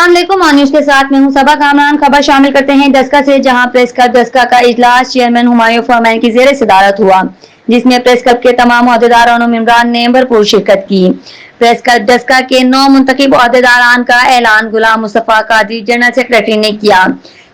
अस्सलाम वालेकुम। On news के साथ मैं हूं सबा कामरान। खबर शामिल करते हैं दस्का से, जहां प्रेस क्लब दस्का का इजलास चेयरमैन हुमायूं फरमान की ज़ेर सदारत हुआ, जिसमें प्रेस क्लब के तमाम ओहदेदारों और मेंबरान ने भरपूर शिरकत की। प्रेस क्लब दस्का के 9 मुंतखब ओहदेदारान का ऐलान गुलाम मुस्तफा कादरी जनरल सेक्रेटरी ने किया।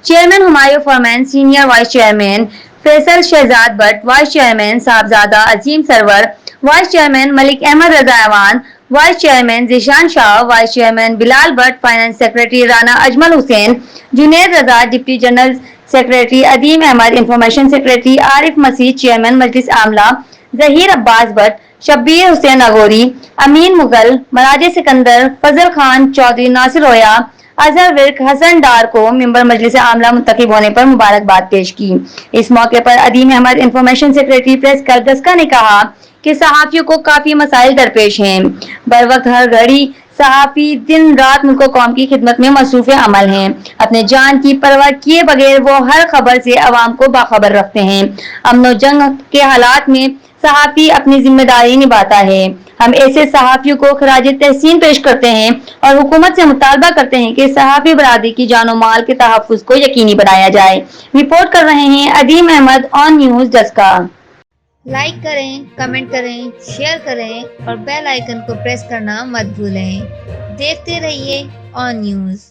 Chairman Humayun Farman, senior vice chairman Faisal Shahzad Bhatt, vice chairman Sahibzada Azeem Sarwar, vice chairman Malik Ahmed Raza Awan, vice chairman Zeeshan Shah, vice chairman Bilal Bhatt, finance secretary Rana Ajmal Hussain, Junaid Raza, deputy general secretary Adeem Ahmed, information secretary Arif Masih, chairman मजलिस आमला जहीर अब्बास भट्ट, शब्बीर हुसैन अगोरी, अमीन मुगल, मराजे सिकंदर, फजल खान चौधरी, नासिर रोया, अजहर विर्क, हसन डार को मेंबर मजलिस आमला मुंतखब होने पर मुबारकबाद पेश की। इस मौके पर Adeem Ahmed, information secretary press club Daska ने कहा कि सहाफियों को काफी मसाइल दरपेश हैं। बर वक्त हर घड़ी सहाफी दिन रात मुल्क कौम की खिदमत में मसरूफ अमल हैं। अपने जान की परवाह किए बगैर वो हर खबर से अवाम को बाखबर रखते हैं। अमन जंग के हालात में सहाफी अपनी जिम्मेदारी निभाता है। हम ऐसे सहाफियों को खराज तहसीन पेश करते हैं और हुकूमत से मुतालबा करते हैं कि सहाफी बरादरी की जानो माल के तहफ़्फ़ुज़ को यकीनी बनाया जाए। रिपोर्ट कर रहे हैं अदीम अहमद, ऑन न्यूज दस्का। लाइक करें, कमेंट करें, शेयर करें और बेल आइकन को प्रेस करना मत भूलें। देखते रहिए ऑन न्यूज़।